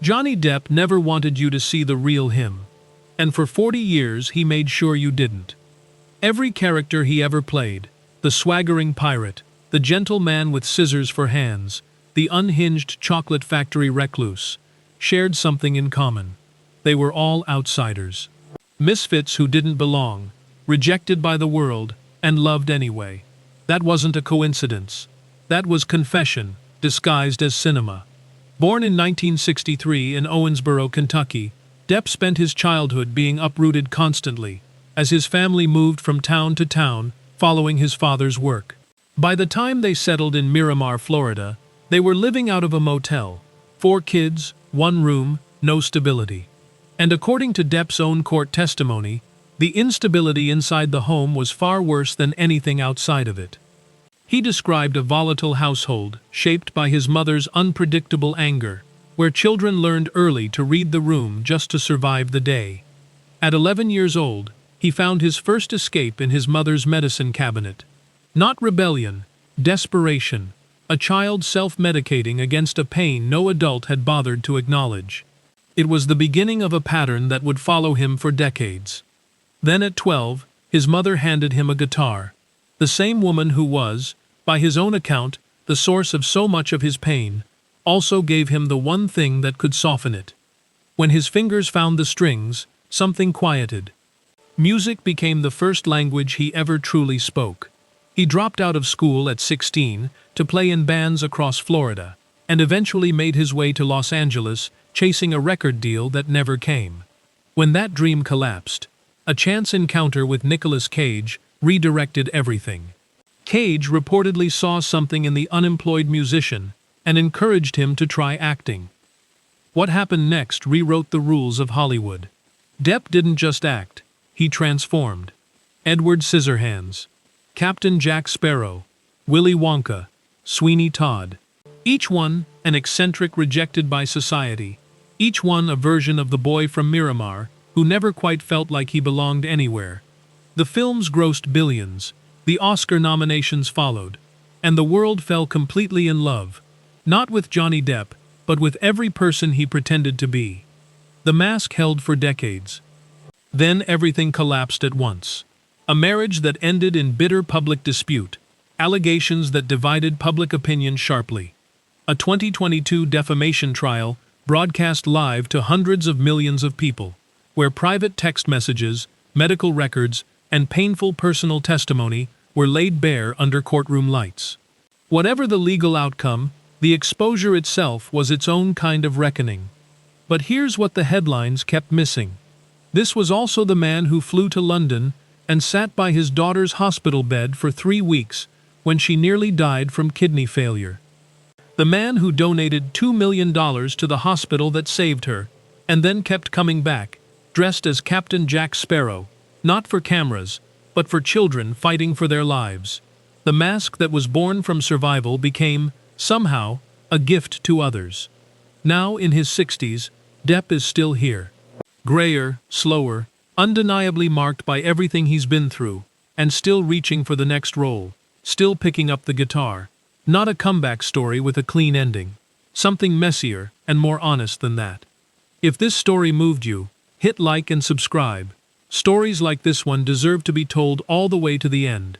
Johnny Depp never wanted you to see the real him. And for 40 years he made sure you didn't. Every character he ever played, the swaggering pirate, the gentle man with scissors for hands, the unhinged chocolate factory recluse, shared something in common. They were all outsiders. Misfits who didn't belong, rejected by the world, and loved anyway. That wasn't a coincidence. That was confession, disguised as cinema. Born in 1963 in Owensboro, Kentucky, Depp spent his childhood being uprooted constantly, as his family moved from town to town, following his father's work. By the time they settled in Miramar, Florida, they were living out of a motel. 4 kids, 1 room, no stability. And according to Depp's own court testimony, the instability inside the home was far worse than anything outside of it. He described a volatile household, shaped by his mother's unpredictable anger, where children learned early to read the room just to survive the day. At 11 years old, he found his first escape in his mother's medicine cabinet. Not rebellion, desperation, a child self-medicating against a pain no adult had bothered to acknowledge. It was the beginning of a pattern that would follow him for decades. Then at 12, his mother handed him a guitar. The same woman who was, by his own account, the source of so much of his pain, also gave him the one thing that could soften it. When his fingers found the strings, something quieted. Music became the first language he ever truly spoke. He dropped out of school at 16 to play in bands across Florida, and eventually made his way to Los Angeles, chasing a record deal that never came. When that dream collapsed, a chance encounter with Nicolas Cage redirected everything. Cage reportedly saw something in the unemployed musician and encouraged him to try acting. What happened next rewrote the rules of Hollywood. Depp didn't just act, he transformed. Edward Scissorhands, Captain Jack Sparrow, Willy Wonka, Sweeney Todd. Each one an eccentric rejected by society. Each one a version of the boy from Miramar who never quite felt like he belonged anywhere. The films grossed billions, the Oscar nominations followed, and the world fell completely in love, not with Johnny Depp, but with every person he pretended to be. The mask held for decades. Then everything collapsed at once. A marriage that ended in bitter public dispute, allegations that divided public opinion sharply. A 2022 defamation trial broadcast live to hundreds of millions of people, where private text messages, medical records, and painful personal testimony were laid bare under courtroom lights. Whatever the legal outcome, the exposure itself was its own kind of reckoning. But here's what the headlines kept missing. This was also the man who flew to London and sat by his daughter's hospital bed for 3 weeks when she nearly died from kidney failure. The man who donated $2 million to the hospital that saved her, and then kept coming back, dressed as Captain Jack Sparrow, not for cameras, but for children fighting for their lives. The mask that was born from survival became, somehow, a gift to others. Now, in his 60s, Depp is still here. Grayer, slower, undeniably marked by everything he's been through, and still reaching for the next role, still picking up the guitar. Not a comeback story with a clean ending. Something messier and more honest than that. If this story moved you, hit like and subscribe. Stories like this one deserve to be told all the way to the end.